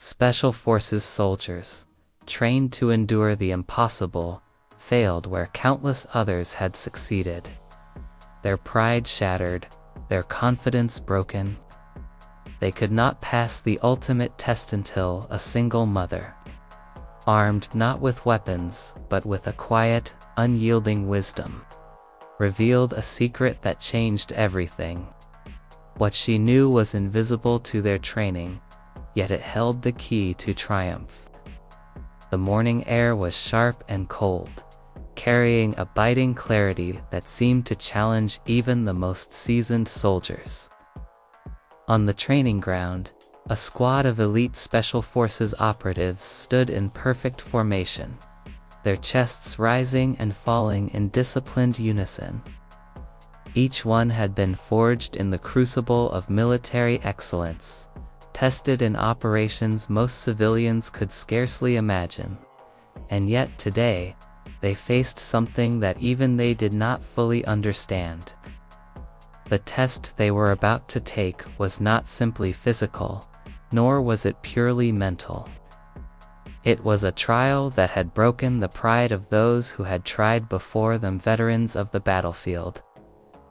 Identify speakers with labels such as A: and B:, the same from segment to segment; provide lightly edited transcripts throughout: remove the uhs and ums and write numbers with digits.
A: Special Forces soldiers, trained to endure the impossible, failed where countless others had succeeded. Their pride shattered, their confidence broken. They could not pass the ultimate test until a single mother, armed not with weapons but with a quiet, unyielding wisdom, revealed a secret that changed everything. What she knew was invisible to their training, yet it held the key to triumph. The morning air was sharp and cold, carrying a biting clarity that seemed to challenge even the most seasoned soldiers. On the training ground, a squad of elite Special Forces operatives stood in perfect formation, their chests rising and falling in disciplined unison. Each one had been forged in the crucible of military excellence, tested in operations most civilians could scarcely imagine. And yet today, they faced something that even they did not fully understand. The test they were about to take was not simply physical, nor was it purely mental. It was a trial that had broken the pride of those who had tried before them, veterans of the battlefield,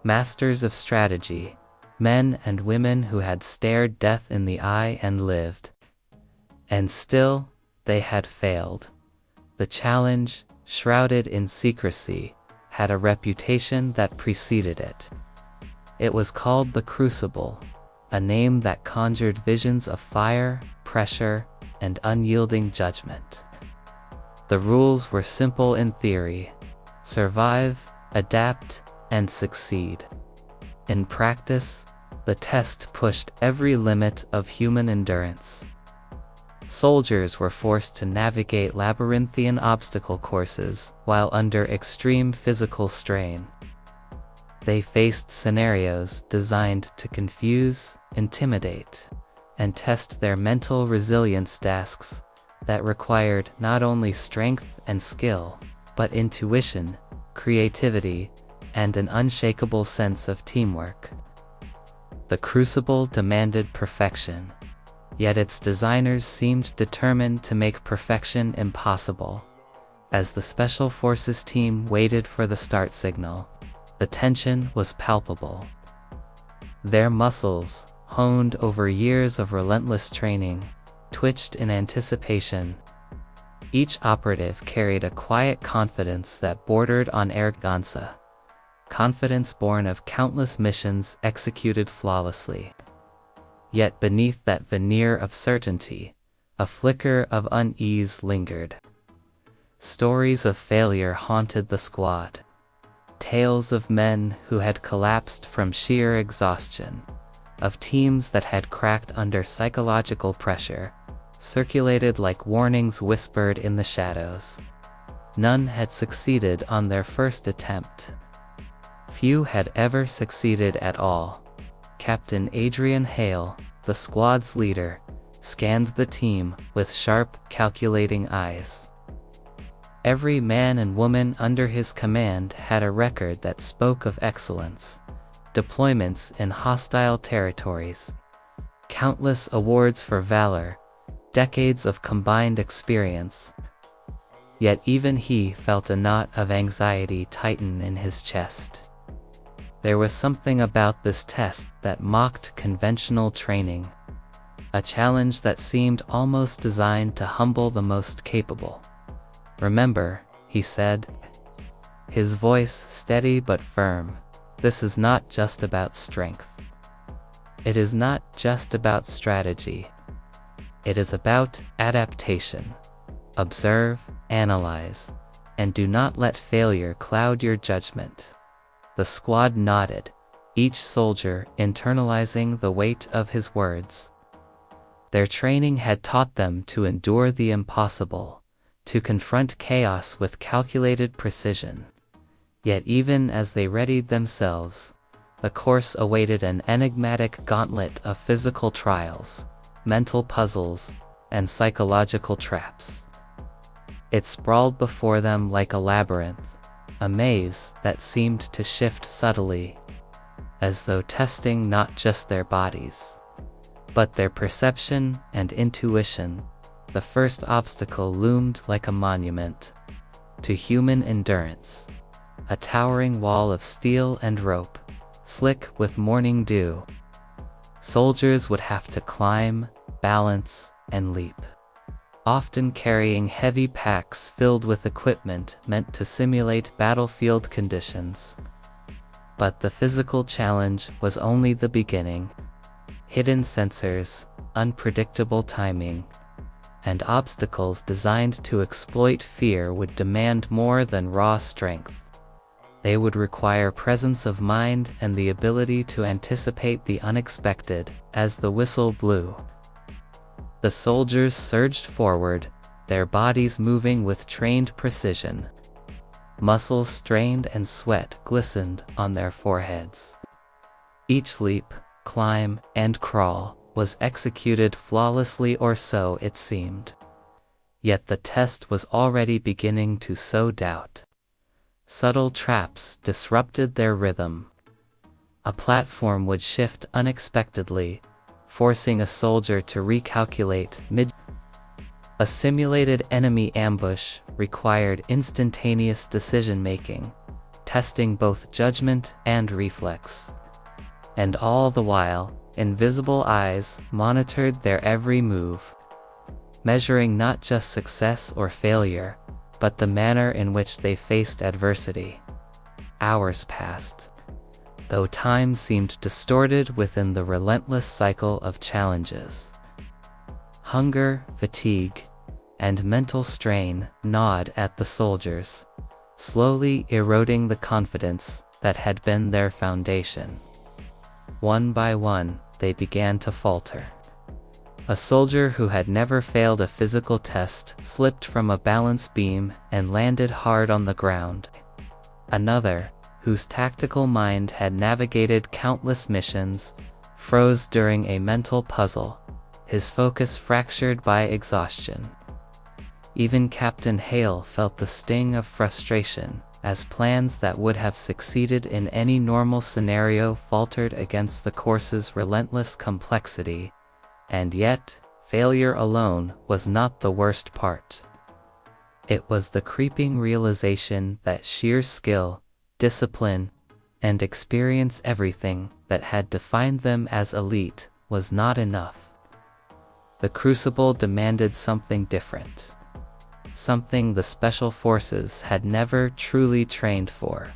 A: masters of strategy, men and women who had stared death in the eye and lived. And still, they had failed. The challenge, shrouded in secrecy, had a reputation that preceded it. It was called the Crucible, a name that conjured visions of fire, pressure, and unyielding judgment. The rules were simple in theory: survive, adapt, and succeed. In practice, the test pushed every limit of human endurance. Soldiers were forced to navigate labyrinthian obstacle courses while under extreme physical strain. They faced scenarios designed to confuse, intimidate, and test their mental resilience, tasks that required not only strength and skill, but intuition, creativity, and an unshakable sense of teamwork. The Crucible demanded perfection, yet its designers seemed determined to make perfection impossible. As the Special Forces team waited for the start signal, the tension was palpable. Their muscles, honed over years of relentless training, twitched in anticipation. Each operative carried a quiet confidence that bordered on arrogance, confidence born of countless missions executed flawlessly. Yet beneath that veneer of certainty, a flicker of unease lingered. Stories of failure haunted the squad. Tales of men who had collapsed from sheer exhaustion, of teams that had cracked under psychological pressure, circulated like warnings whispered in the shadows. None had succeeded on their first attempt. Few had ever succeeded at all. Captain Adrian Hale, the squad's leader, scanned the team with sharp, calculating eyes. Every man and woman under his command had a record that spoke of excellence: deployments in hostile territories, countless awards for valor, decades of combined experience. Yet even he felt a knot of anxiety tighten in his chest. There was something about this test that mocked conventional training, a challenge that seemed almost designed to humble the most capable. "Remember," he said, his voice steady but firm, "this is not just about strength. It is not just about strategy. It is about adaptation. Observe, analyze, and do not let failure cloud your judgment." The squad nodded, each soldier internalizing the weight of his words. Their training had taught them to endure the impossible, to confront chaos with calculated precision. Yet even as they readied themselves, the course awaited an enigmatic gauntlet of physical trials, mental puzzles, and psychological traps. It sprawled before them like a labyrinth, a maze that seemed to shift subtly, as though testing not just their bodies, But their perception and intuition, the first obstacle loomed like a monument to human endurance. A towering wall of steel and rope, slick with morning dew. Soldiers would have to climb, balance, and leap, often carrying heavy packs filled with equipment meant to simulate battlefield conditions. But the physical challenge was only the beginning. Hidden sensors, unpredictable timing, and obstacles designed to exploit fear would demand more than raw strength. They would require presence of mind and the ability to anticipate the unexpected as the whistle blew. The soldiers surged forward, their bodies moving with trained precision. Muscles strained and sweat glistened on their foreheads. Each leap, climb, and crawl was executed flawlessly, or so it seemed. Yet the test was already beginning to sow doubt. Subtle traps disrupted their rhythm. A platform would shift unexpectedly, forcing a soldier to recalculate mid. A simulated enemy ambush required instantaneous decision-making, testing both judgment and reflex. And all the while, invisible eyes monitored their every move, measuring not just success or failure, but the manner in which they faced adversity. Hours passed, though time seemed distorted within the relentless cycle of challenges. Hunger, fatigue, and mental strain gnawed at the soldiers, slowly eroding the confidence that had been their foundation. One by one, they began to falter. A soldier who had never failed a physical test slipped from a balance beam and landed hard on the ground. Another, whose tactical mind had navigated countless missions, froze during a mental puzzle, his focus fractured by exhaustion. Even Captain Hale felt the sting of frustration, as plans that would have succeeded in any normal scenario faltered against the course's relentless complexity. And yet, failure alone was not the worst part. It was the creeping realization that sheer skill, discipline, and experience, everything that had defined them as elite, was not enough. The Crucible demanded something different. Something the Special Forces had never truly trained for.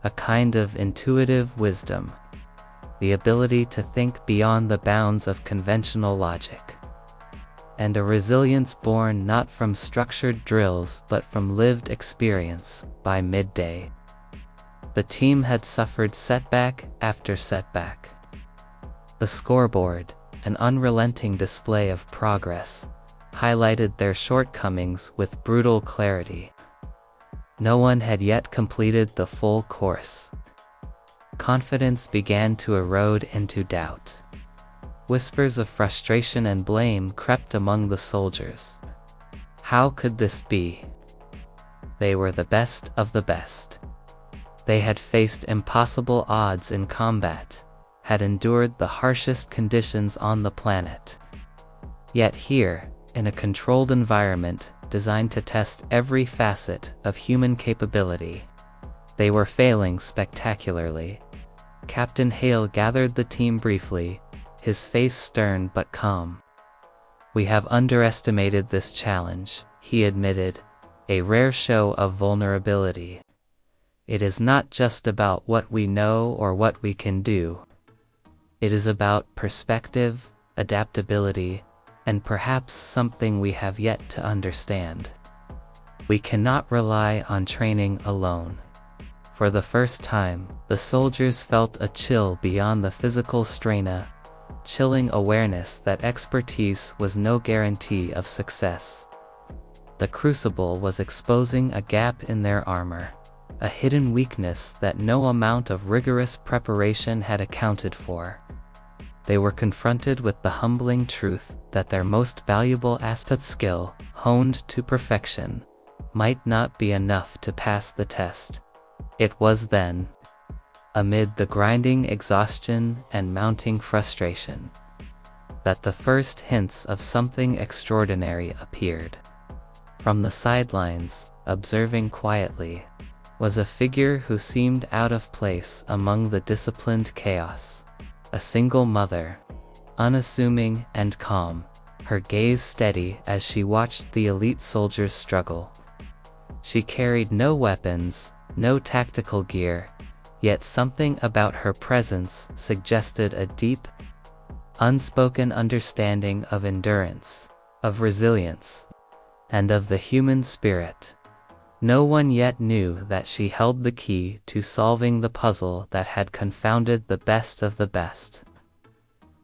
A: A kind of intuitive wisdom. The ability to think beyond the bounds of conventional logic. And a resilience born not from structured drills but from lived experience. By midday, the team had suffered setback after setback. The scoreboard, an unrelenting display of progress, highlighted their shortcomings with brutal clarity. No one had yet completed the full course. Confidence began to erode into doubt. Whispers of frustration and blame crept among the soldiers. How could this be? They were the best of the best. They had faced impossible odds in combat, had endured the harshest conditions on the planet. Yet here, in a controlled environment designed to test every facet of human capability, they were failing spectacularly. Captain Hale gathered the team briefly, his face stern but calm. "We have underestimated this challenge," he admitted, a rare show of vulnerability. "It is not just about what we know or what we can do. It is about perspective, adaptability, and perhaps something we have yet to understand. We cannot rely on training alone." For the first time, the soldiers felt a chill beyond the physical strain, a chilling awareness that expertise was no guarantee of success. The Crucible was exposing a gap in their armor, a hidden weakness that no amount of rigorous preparation had accounted for. They were confronted with the humbling truth that their most valuable asset, skill, honed to perfection, might not be enough to pass the test. It was then, amid the grinding exhaustion and mounting frustration, that the first hints of something extraordinary appeared. From the sidelines, observing quietly, was a figure who seemed out of place among the disciplined chaos. A single mother, unassuming and calm, her gaze steady as she watched the elite soldiers struggle. She carried no weapons, no tactical gear, yet something about her presence suggested a deep, unspoken understanding of endurance, of resilience, and of the human spirit. No one yet knew that she held the key to solving the puzzle that had confounded the best of the best.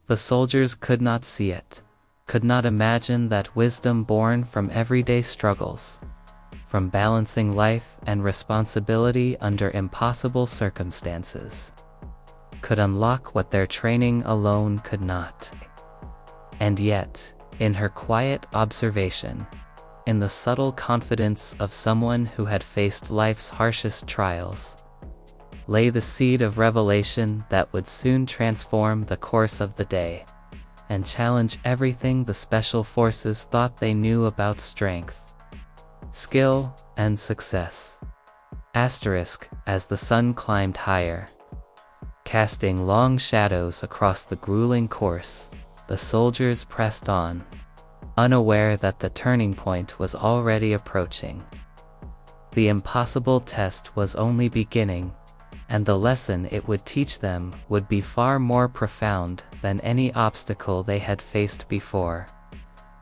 A: The soldiers could not see it, could not imagine that wisdom born from everyday struggles, from balancing life and responsibility under impossible circumstances, could unlock what their training alone could not. And yet, in her quiet observation, in the subtle confidence of someone who had faced life's harshest trials, lay the seed of revelation that would soon transform the course of the day, and challenge everything the special forces thought they knew about strength, skill, and success. As the sun climbed higher, casting long shadows across the grueling course, the soldiers pressed on, unaware that the turning point was already approaching. The impossible test was only beginning, and the lesson it would teach them would be far more profound than any obstacle they had faced before.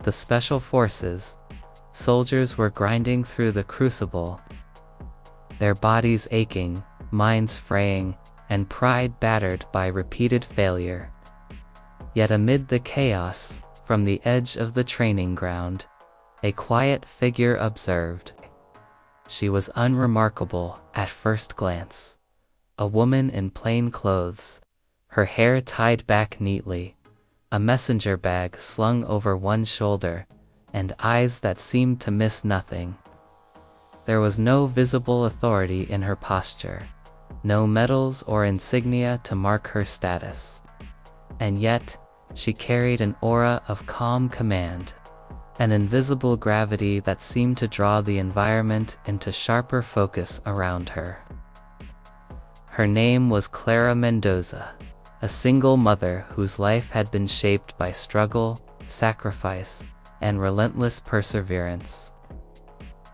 A: The special forces, soldiers were grinding through the crucible, their bodies aching, minds fraying, and pride battered by repeated failure. Yet amid the chaos, from the edge of the training ground, a quiet figure observed. She was unremarkable at first glance. A woman in plain clothes, her hair tied back neatly, a messenger bag slung over one shoulder, and eyes that seemed to miss nothing. There was no visible authority in her posture, no medals or insignia to mark her status. And yet, she carried an aura of calm command, an invisible gravity that seemed to draw the environment into sharper focus around her. Her name was Clara Mendoza, a single mother whose life had been shaped by struggle, sacrifice, and relentless perseverance.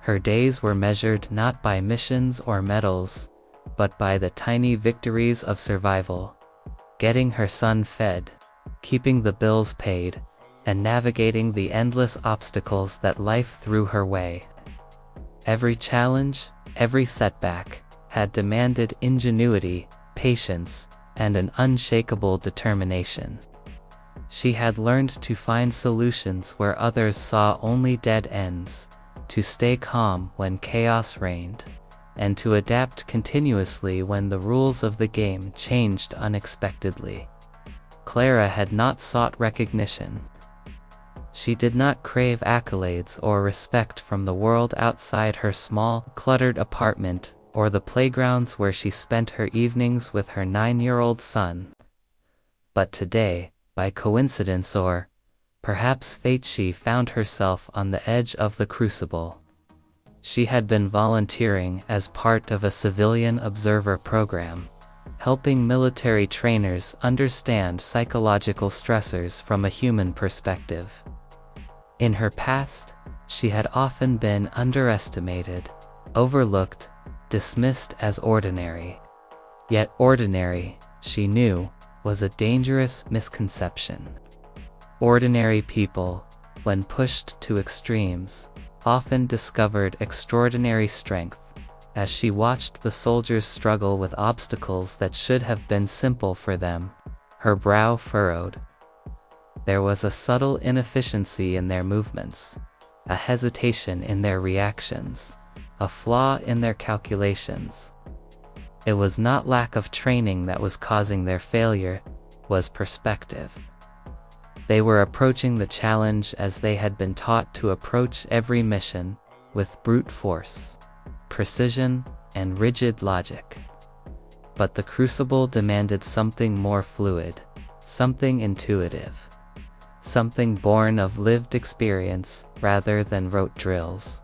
A: Her days were measured not by missions or medals, but by the tiny victories of survival, getting her son fed, keeping the bills paid, and navigating the endless obstacles that life threw her way. Every challenge, every setback, had demanded ingenuity, patience, and an unshakable determination. She had learned to find solutions where others saw only dead ends, to stay calm when chaos reigned, and to adapt continuously when the rules of the game changed unexpectedly. Clara had not sought recognition. She did not crave accolades or respect from the world outside her small, cluttered apartment or the playgrounds where she spent her evenings with her 9-year-old son. But today, by coincidence or perhaps fate, she found herself on the edge of the crucible. She had been volunteering as part of a civilian observer program, helping military trainers understand psychological stressors from a human perspective. In her past, she had often been underestimated, overlooked, dismissed as ordinary. Yet ordinary, she knew, was a dangerous misconception. Ordinary people, when pushed to extremes, often discovered extraordinary strength. As she watched the soldiers struggle with obstacles that should have been simple for them, her brow furrowed. There was a subtle inefficiency in their movements, a hesitation in their reactions, a flaw in their calculations. It was not lack of training that was causing their failure, it was perspective. They were approaching the challenge as they had been taught to approach every mission, with brute force, precision, and rigid logic. But the crucible demanded something more fluid, something intuitive, something born of lived experience rather than rote drills.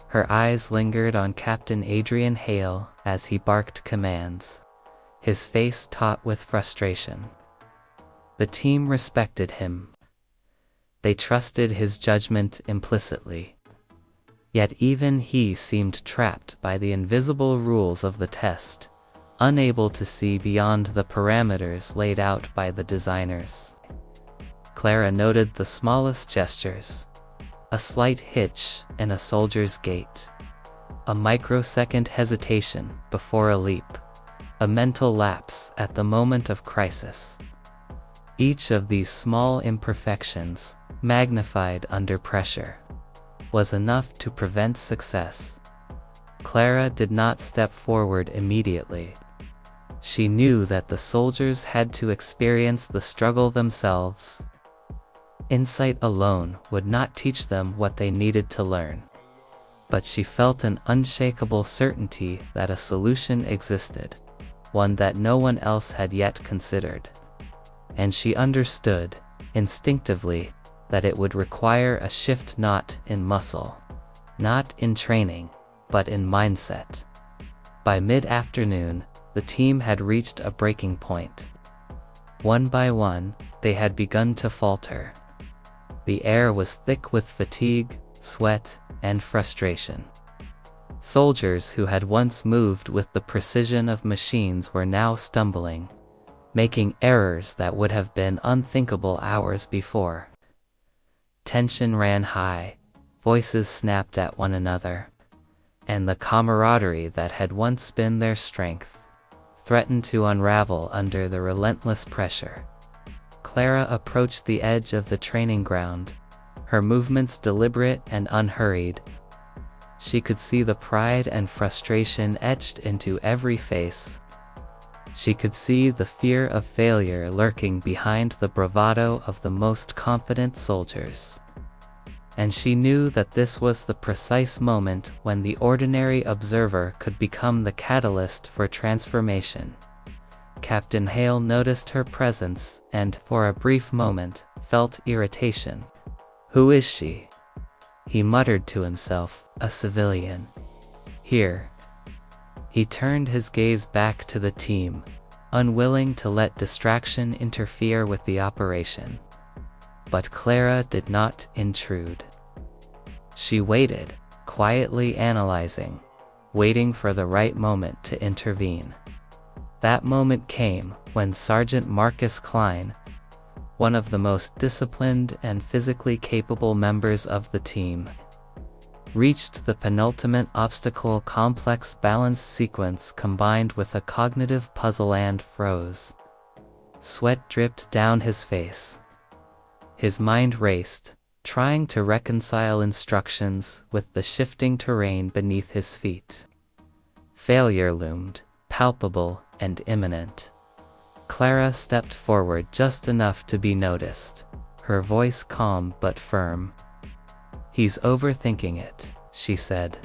A: Her eyes lingered on Captain Adrian Hale as he barked commands, his face taut with frustration. The team respected him. They trusted his judgment implicitly. Yet even he seemed trapped by the invisible rules of the test, unable to see beyond the parameters laid out by the designers. Clara noted the smallest gestures, a slight hitch in a soldier's gait, a microsecond hesitation before a leap, a mental lapse at the moment of crisis. Each of these small imperfections, magnified under pressure, was enough to prevent success. Clara did not step forward immediately. She knew that the soldiers had to experience the struggle themselves. Insight alone would not teach them what they needed to learn. But she felt an unshakable certainty that a solution existed, one that no one else had yet considered. And she understood, instinctively, that it would require a shift not in muscle, not in training, but in mindset. By mid-afternoon, the team had reached a breaking point. One by one, they had begun to falter. The air was thick with fatigue, sweat, and frustration. Soldiers who had once moved with the precision of machines were now stumbling, making errors that would have been unthinkable hours before. Tension ran high, voices snapped at one another, and the camaraderie that had once been their strength threatened to unravel under the relentless pressure. Clara approached the edge of the training ground, her movements deliberate and unhurried. She could see the pride and frustration etched into every face. She could see the fear of failure lurking behind the bravado of the most confident soldiers. And she knew that this was the precise moment when the ordinary observer could become the catalyst for transformation. Captain Hale noticed her presence and, for a brief moment, felt irritation. "Who is she?" he muttered to himself. "A civilian. Here." He turned his gaze back to the team, unwilling to let distraction interfere with the operation. But Clara did not intrude. She waited, quietly analyzing, waiting for the right moment to intervene. That moment came when Sergeant Marcus Klein, one of the most disciplined and physically capable members of the team, reached the penultimate obstacle, complex balance sequence combined with a cognitive puzzle, and froze. Sweat dripped down his face. His mind raced, trying to reconcile instructions with the shifting terrain beneath his feet. Failure loomed, palpable and imminent. Clara stepped forward just enough to be noticed, her voice calm but firm. "He's overthinking it," she said.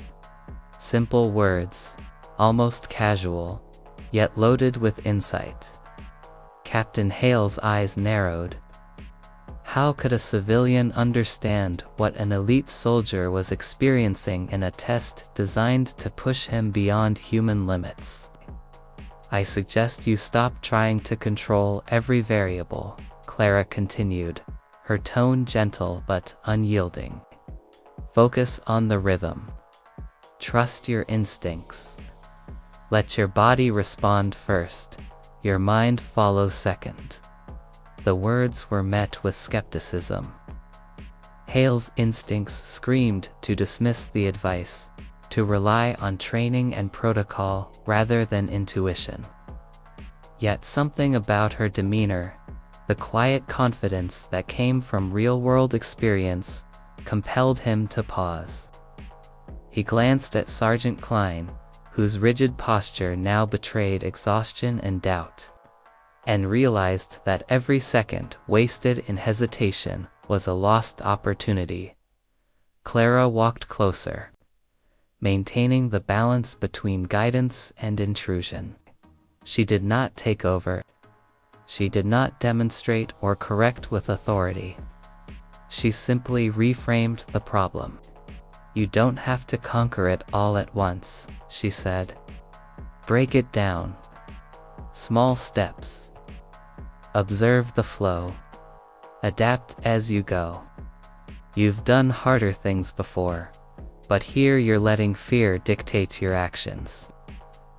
A: Simple words, almost casual, yet loaded with insight. Captain Hale's eyes narrowed. How could a civilian understand what an elite soldier was experiencing in a test designed to push him beyond human limits? "I suggest you stop trying to control every variable," Clara continued, her tone gentle but unyielding. "Focus on the rhythm. Trust your instincts. Let your body respond first, your mind follow second." The words were met with skepticism. Hale's instincts screamed to dismiss the advice, to rely on training and protocol rather than intuition. Yet something about her demeanor, the quiet confidence that came from real-world experience, compelled him to pause. He glanced at Sergeant Klein, whose rigid posture now betrayed exhaustion and doubt, and realized that every second wasted in hesitation was a lost opportunity. Clara walked closer, maintaining the balance between guidance and intrusion. She did not take over. She did not demonstrate or correct with authority. She simply reframed the problem. "You don't have to conquer it all at once," she said. "Break it down. Small steps. Observe the flow. Adapt as you go. You've done harder things before, but here you're letting fear dictate your actions."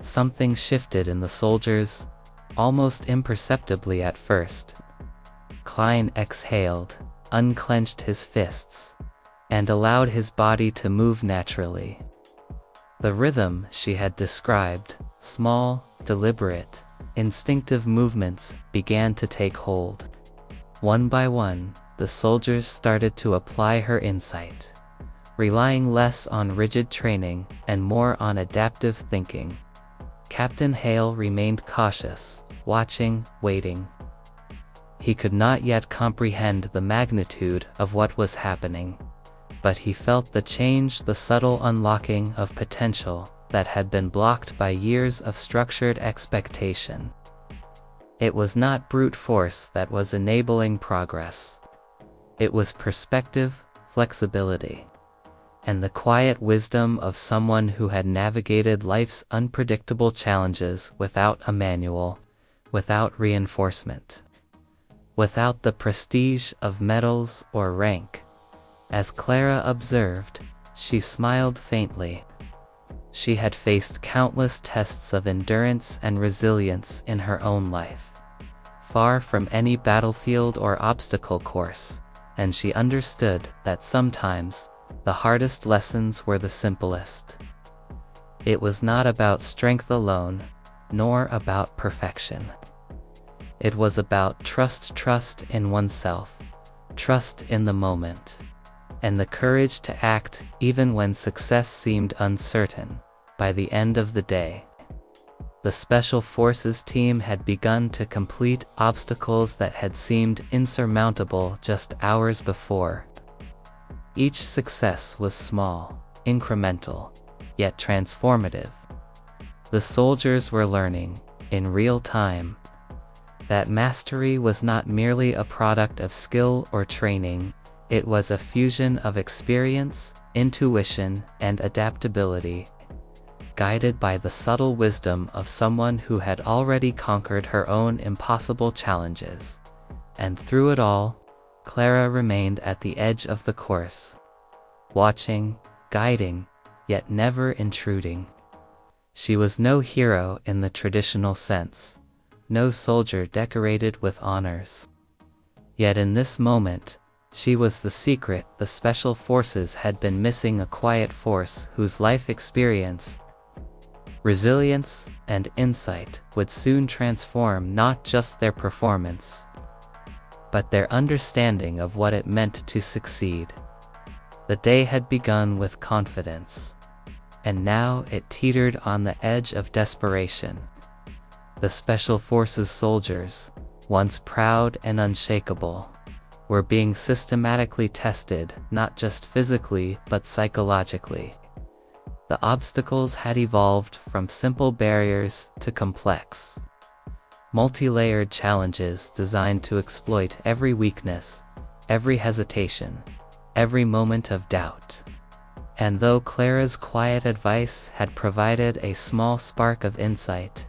A: Something shifted in the soldiers, almost imperceptibly at first. Klein exhaled, unclenched his fists, and allowed his body to move naturally. The rhythm she had described, small, deliberate, instinctive movements, began to take hold. One by one, the soldiers started to apply her insight, relying less on rigid training and more on adaptive thinking. Captain Hale remained cautious, watching, waiting. He could not yet comprehend the magnitude of what was happening, but he felt the change, the subtle unlocking of potential that had been blocked by years of structured expectation. It was not brute force that was enabling progress. It was perspective, flexibility, and the quiet wisdom of someone who had navigated life's unpredictable challenges without a manual, without reinforcement, without the prestige of medals or rank. As Clara observed, she smiled faintly. She had faced countless tests of endurance and resilience in her own life, far from any battlefield or obstacle course, and she understood that sometimes the hardest lessons were the simplest. It was not about strength alone, nor about perfection. It was about trust in oneself, trust in the moment, and the courage to act even when success seemed uncertain. By the end of the day, the Special Forces team had begun to complete obstacles that had seemed insurmountable just hours before. Each success was small, incremental, yet transformative. The soldiers were learning, in real time, that mastery was not merely a product of skill or training, it was a fusion of experience, intuition, and adaptability, guided by the subtle wisdom of someone who had already conquered her own impossible challenges. And through it all, Clara remained at the edge of the course, watching, guiding, yet never intruding. She was no hero in the traditional sense, no soldier decorated with honors. Yet in this moment, she was the secret the Special Forces had been missing, a quiet force whose life experience, resilience, and insight would soon transform not just their performance, but their understanding of what it meant to succeed. The day had begun with confidence, and now it teetered on the edge of desperation. The Special Forces soldiers, once proud and unshakable, were being systematically tested, not just physically but psychologically. The obstacles had evolved from simple barriers to complex, multi-layered challenges designed to exploit every weakness, every hesitation, every moment of doubt. And though Clara's quiet advice had provided a small spark of insight,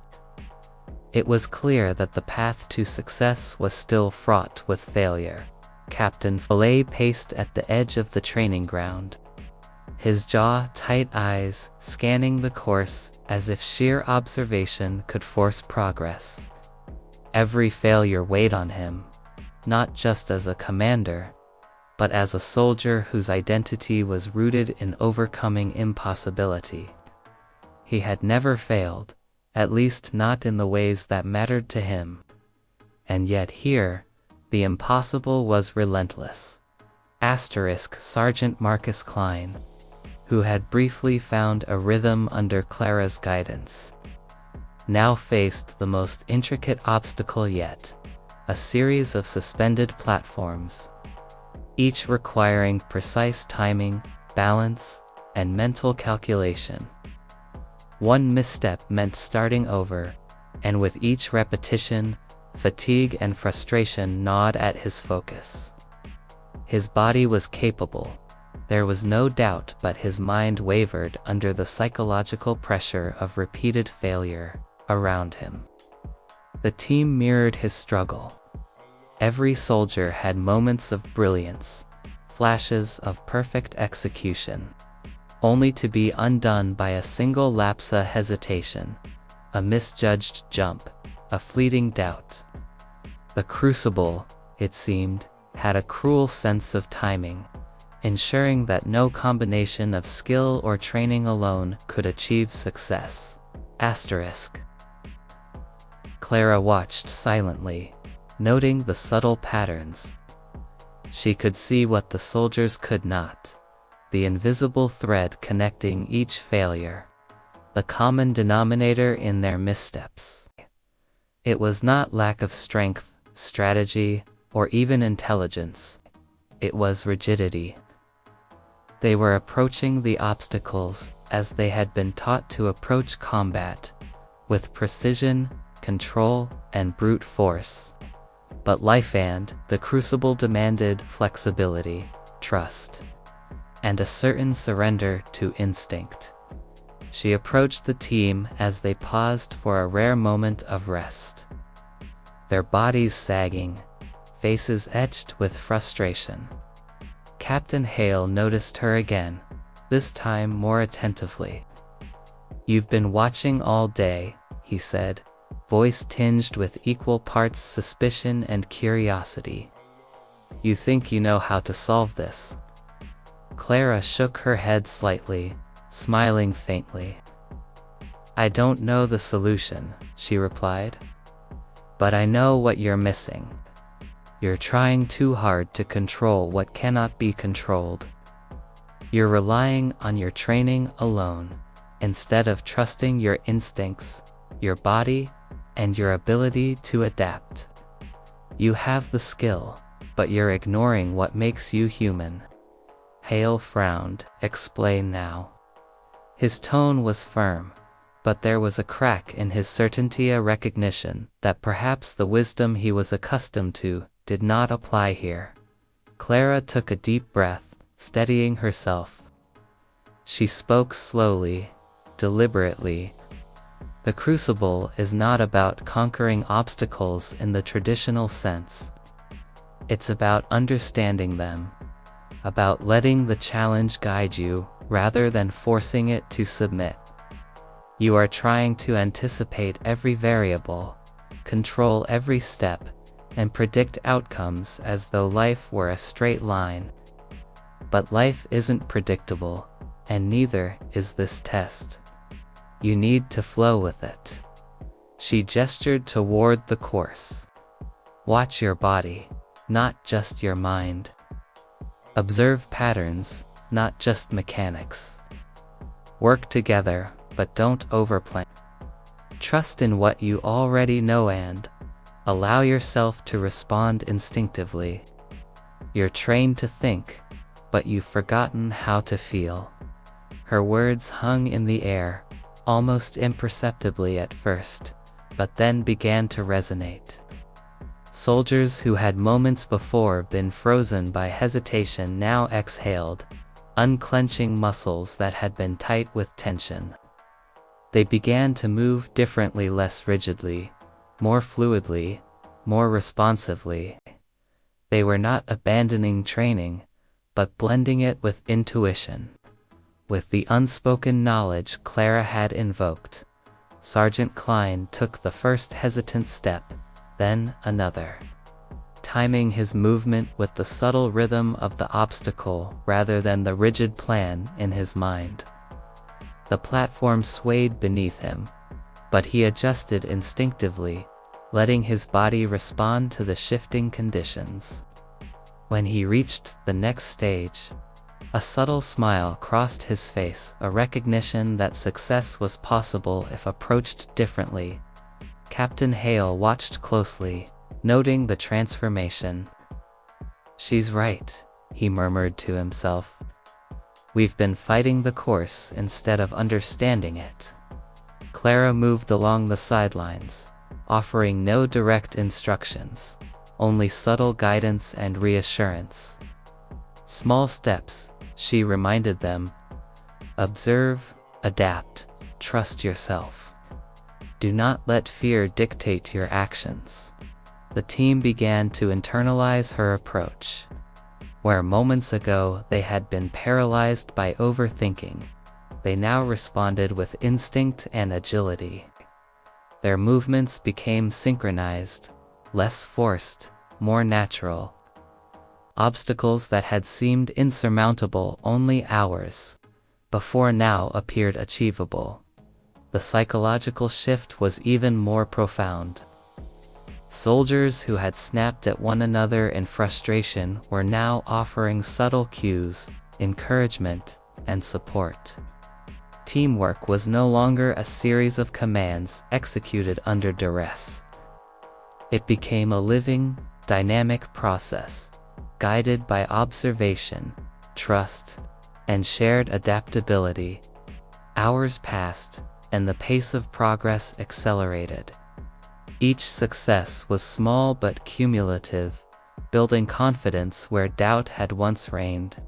A: it was clear that the path to success was still fraught with failure. Captain Fillet paced at the edge of the training ground, his jaw tight, eyes scanning the course as if sheer observation could force progress. Every failure weighed on him, not just as a commander, but as a soldier whose identity was rooted in overcoming impossibility. He had never failed, at least not in the ways that mattered to him. And yet here, the impossible was relentless. Sergeant Marcus Klein, who had briefly found a rhythm under Clara's guidance, now faced the most intricate obstacle yet, a series of suspended platforms, each requiring precise timing, balance, and mental calculation. One misstep meant starting over, and with each repetition, fatigue and frustration gnawed at his focus. His body was capable. There was no doubt, but his mind wavered under the psychological pressure of repeated failure around him. The team mirrored his struggle. Every soldier had moments of brilliance, flashes of perfect execution, only to be undone by a single lapse, a hesitation, a misjudged jump, a fleeting doubt. The Crucible, it seemed, had a cruel sense of timing, ensuring that no combination of skill or training alone could achieve success. Asterisk. Clara watched silently, noting the subtle patterns. She could see what the soldiers could not: the invisible thread connecting each failure, the common denominator in their missteps. It was not lack of strength, strategy, or even intelligence. It was rigidity. They were approaching the obstacles as they had been taught to approach combat, with precision, control, and brute force. But life and the Crucible demanded flexibility, trust, and a certain surrender to instinct. She approached the team as they paused for a rare moment of rest. Their bodies sagging, faces etched with frustration. Captain Hale noticed her again, this time more attentively. "You've been watching all day," he said, voice tinged with equal parts suspicion and curiosity. "You think you know how to solve this?" Clara shook her head slightly, smiling faintly. "I don't know the solution," she replied. "But I know what you're missing. You're trying too hard to control what cannot be controlled. You're relying on your training alone, instead of trusting your instincts, your body, and your ability to adapt. You have the skill, but you're ignoring what makes you human." Hale frowned. "Explain now." His tone was firm, but there was a crack in his certainty, a recognition that perhaps the wisdom he was accustomed to did not apply here. Clara took a deep breath, steadying herself. She spoke slowly, deliberately. "The Crucible is not about conquering obstacles in the traditional sense. It's about understanding them, about letting the challenge guide you rather than forcing it to submit. You are trying to anticipate every variable, control every step, and predict outcomes as though life were a straight line. But life isn't predictable, and neither is this test. You need to flow with it." She gestured toward the course. "Watch your body, not just your mind. Observe patterns, not just mechanics. Work together, but don't overplan. Trust in what you already know and allow yourself to respond instinctively. You're trained to think, but you've forgotten how to feel." Her words hung in the air, almost imperceptibly at first, but then began to resonate. Soldiers who had moments before been frozen by hesitation now exhaled, unclenching muscles that had been tight with tension. They began to move differently, less rigidly, more fluidly, more responsively. They were not abandoning training, but blending it with intuition, with the unspoken knowledge Clara had invoked. Sergeant Klein took the first hesitant step, then another, timing his movement with the subtle rhythm of the obstacle rather than the rigid plan in his mind. The platform swayed beneath him, but he adjusted instinctively, letting his body respond to the shifting conditions. When he reached the next stage, a subtle smile crossed his face, a recognition that success was possible if approached differently. Captain Hale watched closely, noting the transformation. "She's right," he murmured to himself. "We've been fighting the course instead of understanding it." Clara moved along the sidelines, offering no direct instructions, only subtle guidance and reassurance. Small steps, she reminded them. Observe, adapt, trust yourself. Do not let fear dictate your actions. The team began to internalize her approach. Where moments ago they had been paralyzed by overthinking, they now responded with instinct and agility. Their movements became synchronized, less forced, more natural. Obstacles that had seemed insurmountable only hours before now appeared achievable. The psychological shift was even more profound. Soldiers who had snapped at one another in frustration were now offering subtle cues, encouragement, and support. Teamwork was no longer a series of commands executed under duress. It became a living, dynamic process, guided by observation, trust, and shared adaptability. Hours passed, and the pace of progress accelerated. Each success was small but cumulative, building confidence where doubt had once reigned.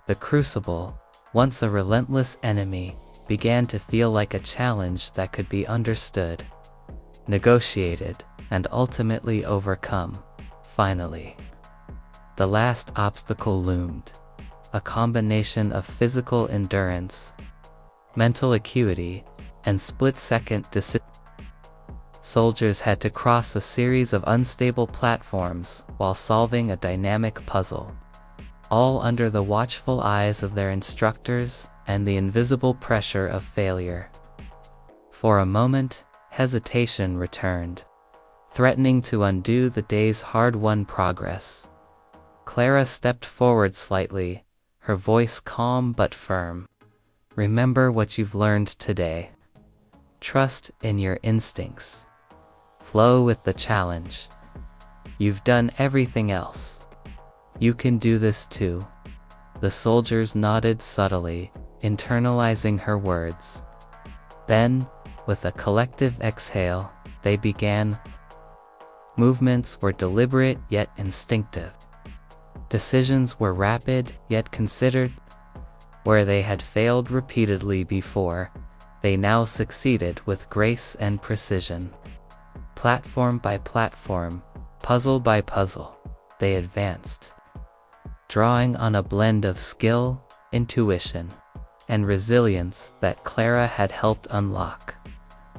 A: The Crucible, once a relentless enemy, began to feel like a challenge that could be understood, negotiated, and ultimately overcome. Finally, the last obstacle loomed, a combination of physical endurance, mental acuity, and split-second decision. Soldiers had to cross a series of unstable platforms while solving a dynamic puzzle, all under the watchful eyes of their instructors and the invisible pressure of failure. For a moment, hesitation returned, threatening to undo the day's hard-won progress. Clara stepped forward slightly, her voice calm but firm. Remember what you've learned today. Trust in your instincts. Flow with the challenge. You've done everything else. You can do this too. The soldiers nodded subtly, internalizing her words. Then, with a collective exhale, they began. Movements were deliberate yet instinctive. Decisions were rapid yet considered. Where they had failed repeatedly before, they now succeeded with grace and precision. Platform by platform, puzzle by puzzle, they advanced, drawing on a blend of skill, intuition, and resilience that Clara had helped unlock.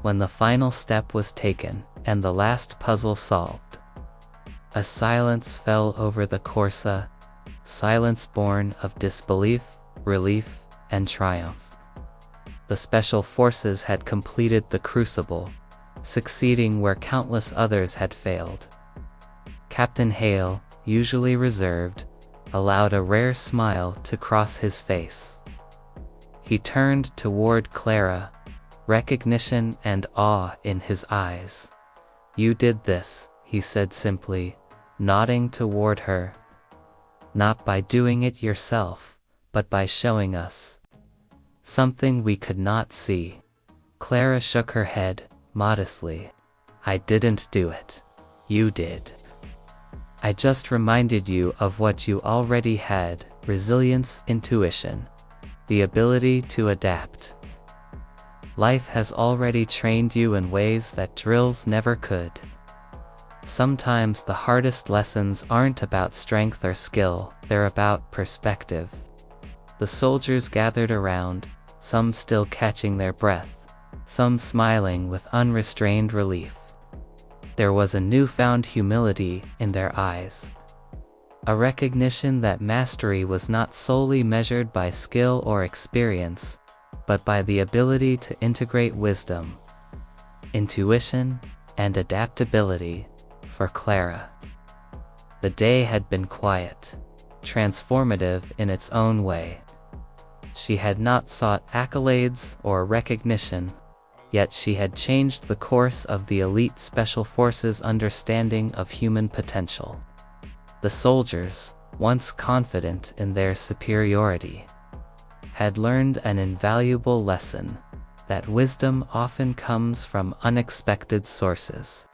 A: When the final step was taken and the last puzzle solved, a silence fell over the Corsa, silence born of disbelief, relief, and triumph. The special forces had completed the Crucible, succeeding where countless others had failed. Captain Hale, usually reserved, allowed a rare smile to cross his face. He turned toward Clara, recognition and awe in his eyes. "You did this," he said simply, nodding toward her. "Not by doing it yourself, but by showing us something we could not see." Clara shook her head, modestly. "I didn't do it. You did. I just reminded you of what you already had: resilience, intuition, the ability to adapt. Life has already trained you in ways that drills never could. Sometimes the hardest lessons aren't about strength or skill, they're about perspective." The soldiers gathered around, some still catching their breath, some smiling with unrestrained relief. There was a newfound humility in their eyes, a recognition that mastery was not solely measured by skill or experience, but by the ability to integrate wisdom, intuition, and adaptability. For Clara, the day had been quiet, transformative in its own way. She had not sought accolades or recognition, yet she had changed the course of the elite Special Forces' understanding of human potential. The soldiers, once confident in their superiority, had learned an invaluable lesson: that wisdom often comes from unexpected sources.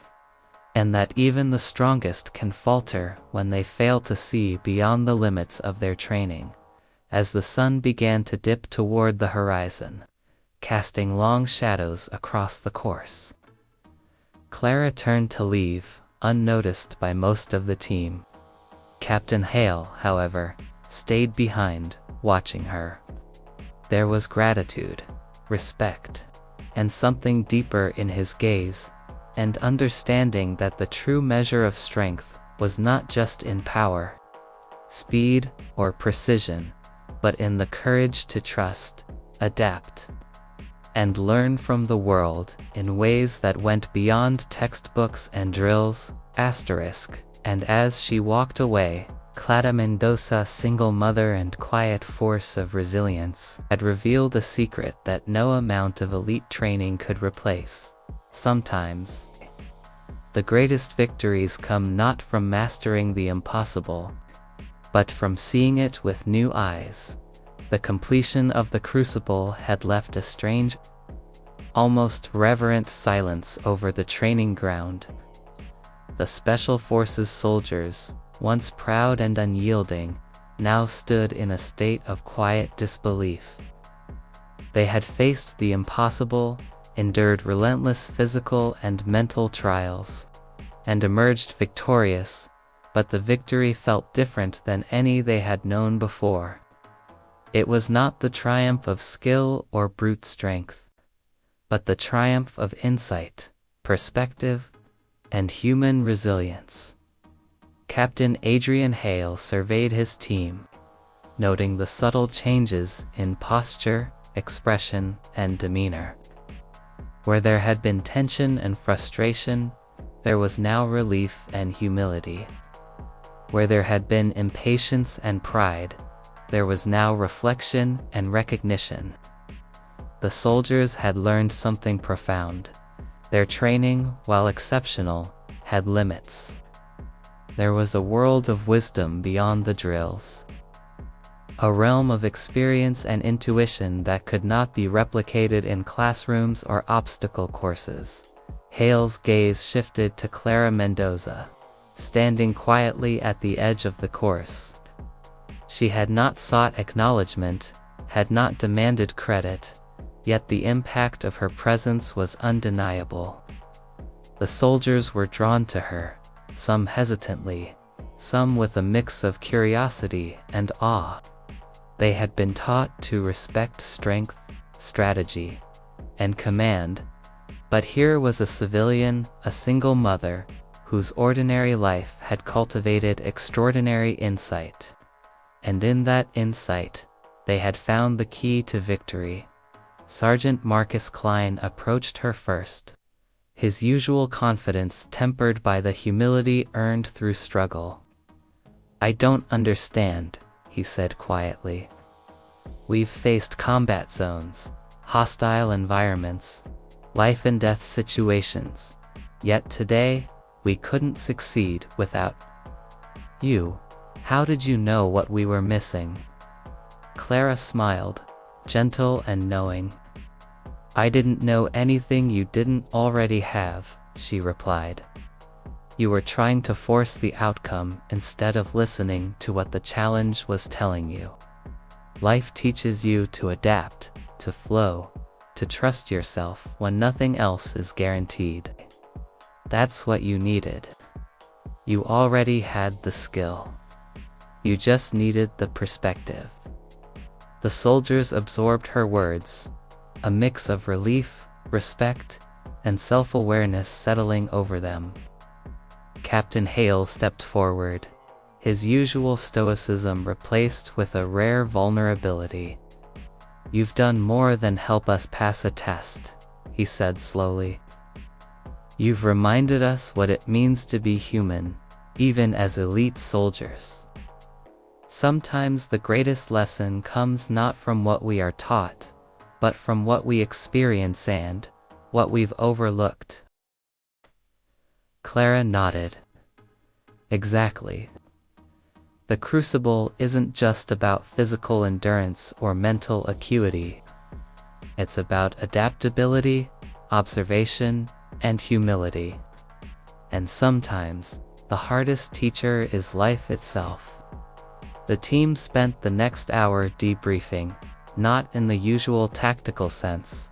A: and that even the strongest can falter when they fail to see beyond the limits of their training. As the sun began to dip toward the horizon, casting long shadows across the course, Clara turned to leave, unnoticed by most of the team. Captain Hale, however, stayed behind, watching her. There was gratitude, respect, and something deeper in his gaze, and understanding that the true measure of strength was not just in power, speed, or precision, but in the courage to trust, adapt, and learn from the world in ways that went beyond textbooks and drills. And as she walked away, Clara Mendoza, single mother and quiet force of resilience, had revealed a secret that no amount of elite training could replace. Sometimes, the greatest victories come not from mastering the impossible, but from seeing it with new eyes. The completion of the Crucible had left a strange, almost reverent silence over the training ground. The Special Forces soldiers, once proud and unyielding, now stood in a state of quiet disbelief. They had faced the impossible, endured relentless physical and mental trials, and emerged victorious, but the victory felt different than any they had known before. It was not the triumph of skill or brute strength, but the triumph of insight, perspective, and human resilience. Captain Adrian Hale surveyed his team, noting the subtle changes in posture, expression, and demeanor. Where there had been tension and frustration, there was now relief and humility. Where there had been impatience and pride, there was now reflection and recognition. The soldiers had learned something profound. Their training, while exceptional, had limits. There was a world of wisdom beyond the drills, a realm of experience and intuition that could not be replicated in classrooms or obstacle courses. Hale's gaze shifted to Clara Mendoza, standing quietly at the edge of the course. She had not sought acknowledgement, had not demanded credit, yet the impact of her presence was undeniable. The soldiers were drawn to her, some hesitantly, some with a mix of curiosity and awe. They had been taught to respect strength, strategy, and command, but here was a civilian, a single mother, whose ordinary life had cultivated extraordinary insight. And in that insight, they had found the key to victory. Sergeant Marcus Klein approached her first, his usual confidence tempered by the humility earned through struggle. "I don't understand," he said quietly. "We've faced combat zones, hostile environments, life and death situations, yet today, we couldn't succeed without you. How did you know what we were missing?" Clara smiled, gentle and knowing. "I didn't know anything you didn't already have," she replied. "You were trying to force the outcome instead of listening to what the challenge was telling you. Life teaches you to adapt, to flow, to trust yourself when nothing else is guaranteed. That's what you needed. You already had the skill. You just needed the perspective." The soldiers absorbed her words, a mix of relief, respect, and self-awareness settling over them. Captain Hale stepped forward, his usual stoicism replaced with a rare vulnerability. "You've done more than help us pass a test," he said slowly. "You've reminded us what it means to be human, even as elite soldiers. Sometimes the greatest lesson comes not from what we are taught, but from what we experience and what we've overlooked." Clara nodded. "Exactly. The Crucible isn't just about physical endurance or mental acuity. It's about adaptability, observation, and humility. and sometimes, the hardest teacher is life itself. The team spent the next hour debriefing, not in the usual tactical sense,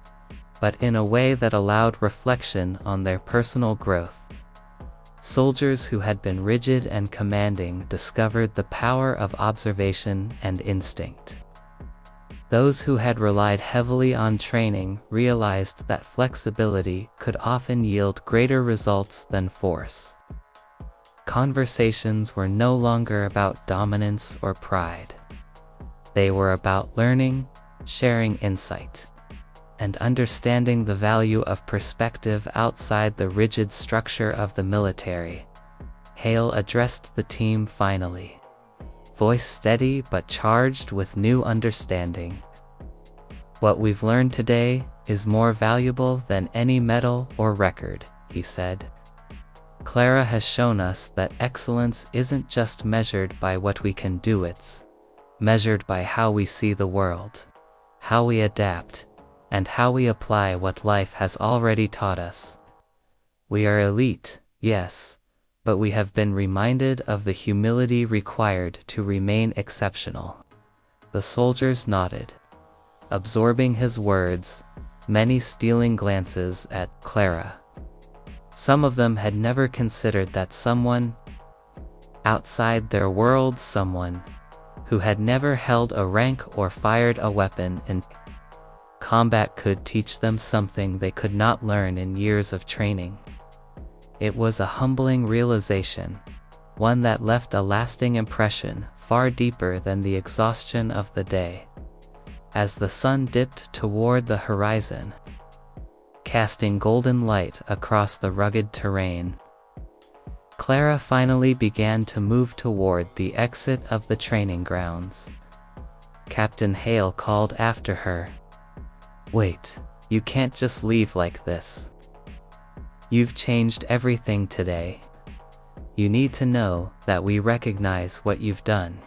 A: but in a way that allowed reflection on their personal growth. Soldiers who had been rigid and commanding discovered the power of observation and instinct. Those who had relied heavily on training realized that flexibility could often yield greater results than force. Conversations were no longer about dominance or pride. They were about learning, sharing insight, and understanding the value of perspective outside the rigid structure of the military. Hale addressed the team finally, voice steady but charged with new understanding. "What we've learned today is more valuable than any medal or record," he said. "Clara has shown us that excellence isn't just measured by what we can do, it's measured by how we see the world, how we adapt, and how we apply what life has already taught us. We are elite, yes, but we have been reminded of the humility required to remain exceptional." The soldiers nodded, absorbing his words, many stealing glances at Clara. Some of them had never considered that someone outside their world, someone who had never held a rank or fired a weapon in combat, could teach them something they could not learn in years of training. It was a humbling realization, one that left a lasting impression far deeper than the exhaustion of the day. As the sun dipped toward the horizon, casting golden light across the rugged terrain, Clara finally began to move toward the exit of the training grounds. Captain Hale called after her, "Wait, you can't just leave like this. You've changed everything today. You need to know that we recognize what you've done."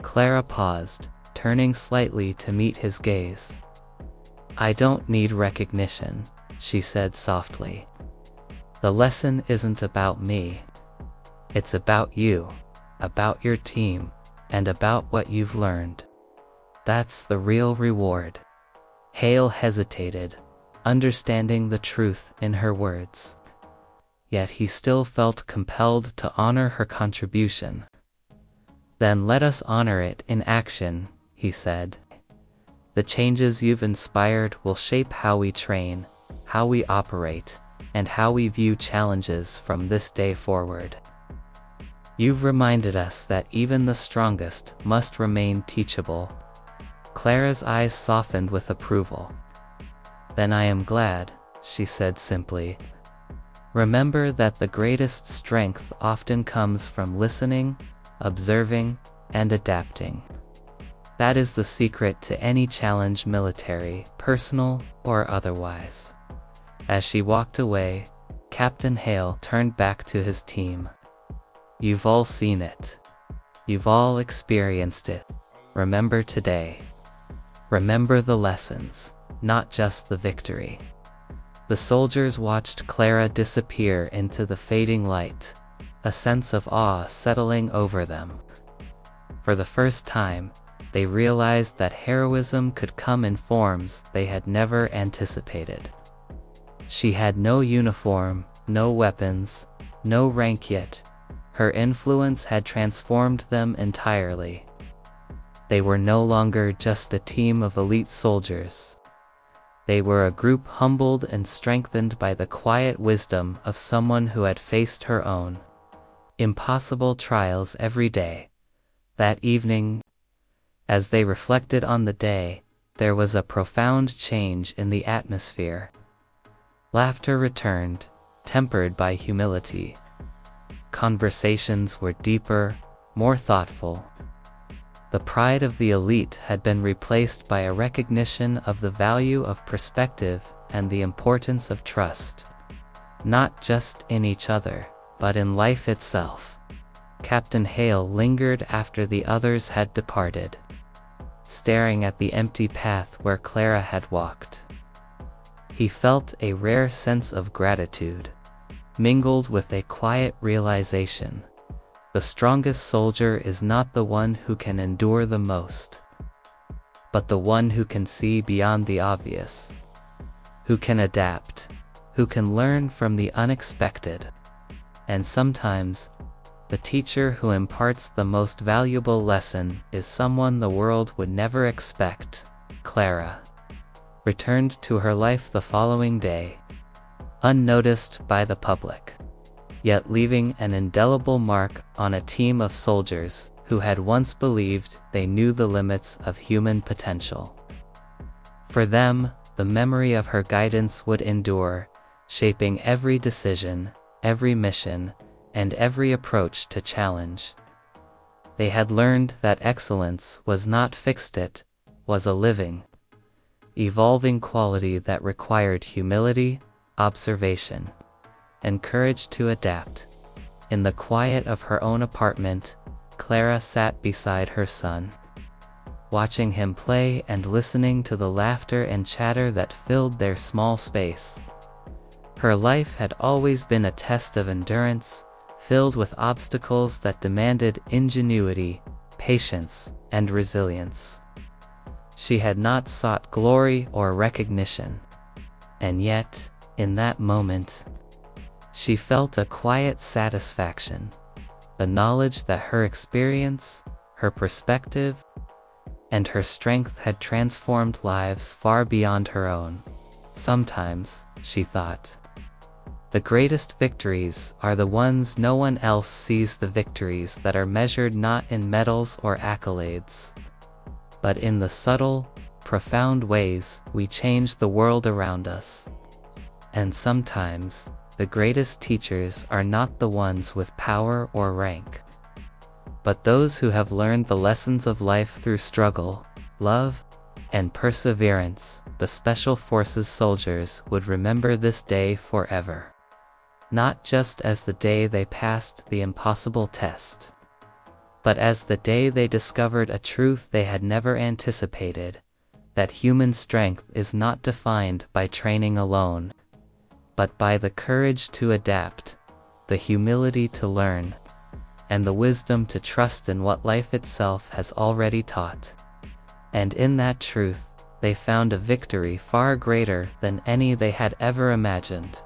A: Clara paused, turning slightly to meet his gaze. "I don't need recognition," she said softly. "The lesson isn't about me. It's about you, about your team, and about what you've learned. That's the real reward." Hale hesitated, understanding the truth in her words. Yet he still felt compelled to honor her contribution. "Then let us honor it in action," he said. "The changes you've inspired will shape how we train, how we operate, and how we view challenges from this day forward. You've reminded us that even the strongest must remain teachable." Clara's eyes softened with approval. "Then I am glad," she said simply. "Remember that the greatest strength often comes from listening, observing, and adapting. That is the secret to any challenge, military, personal, or otherwise." As she walked away, Captain Hale turned back to his team. "You've all seen it. You've all experienced it. Remember today. Remember the lessons, not just the victory." The soldiers watched Clara disappear into the fading light, a sense of awe settling over them. For the first time, they realized that heroism could come in forms they had never anticipated. She had no uniform, no weapons, no rank, yet her influence had transformed them entirely. They were no longer just a team of elite soldiers. They were a group humbled and strengthened by the quiet wisdom of someone who had faced her own impossible trials every day. That evening, as they reflected on the day, there was a profound change in the atmosphere. Laughter returned, tempered by humility. Conversations were deeper, more thoughtful. The pride of the elite had been replaced by a recognition of the value of perspective and the importance of trust, not just in each other, but in life itself. Captain Hale lingered after the others had departed, staring at the empty path where Clara had walked. He felt a rare sense of gratitude. mingled with a quiet realization. The strongest soldier is not the one who can endure the most, but the one who can see beyond the obvious, who can adapt, who can learn from the unexpected. And sometimes, the teacher who imparts the most valuable lesson is someone the world would never expect. Clara returned to her life the following day, unnoticed by the public, yet leaving an indelible mark on a team of soldiers who had once believed they knew the limits of human potential. For them, the memory of her guidance would endure, shaping every decision, every mission, and every approach to challenge. They had learned that excellence was not fixed, it was a living, evolving quality that required humility, observation, and courage to adapt. In the quiet of her own apartment, Clara sat beside her son, watching him play and listening to the laughter and chatter that filled their small space. Her life had always been a test of endurance, filled with obstacles that demanded ingenuity, patience, and resilience. She had not sought glory or recognition, and yet, in that moment, she felt a quiet satisfaction, the knowledge that her experience, her perspective, and her strength had transformed lives far beyond her own. Sometimes, she thought, the greatest victories are the ones no one else sees, the victories that are measured not in medals or accolades, but in the subtle, profound ways we change the world around us. And sometimes, the greatest teachers are not the ones with power or rank, but those who have learned the lessons of life through struggle, love, and perseverance. The Special Forces soldiers would remember this day forever, not just as the day they passed the impossible test, but as the day they discovered a truth they had never anticipated, that human strength is not defined by training alone, but by the courage to adapt, the humility to learn, and the wisdom to trust in what life itself has already taught. And in that truth, they found a victory far greater than any they had ever imagined.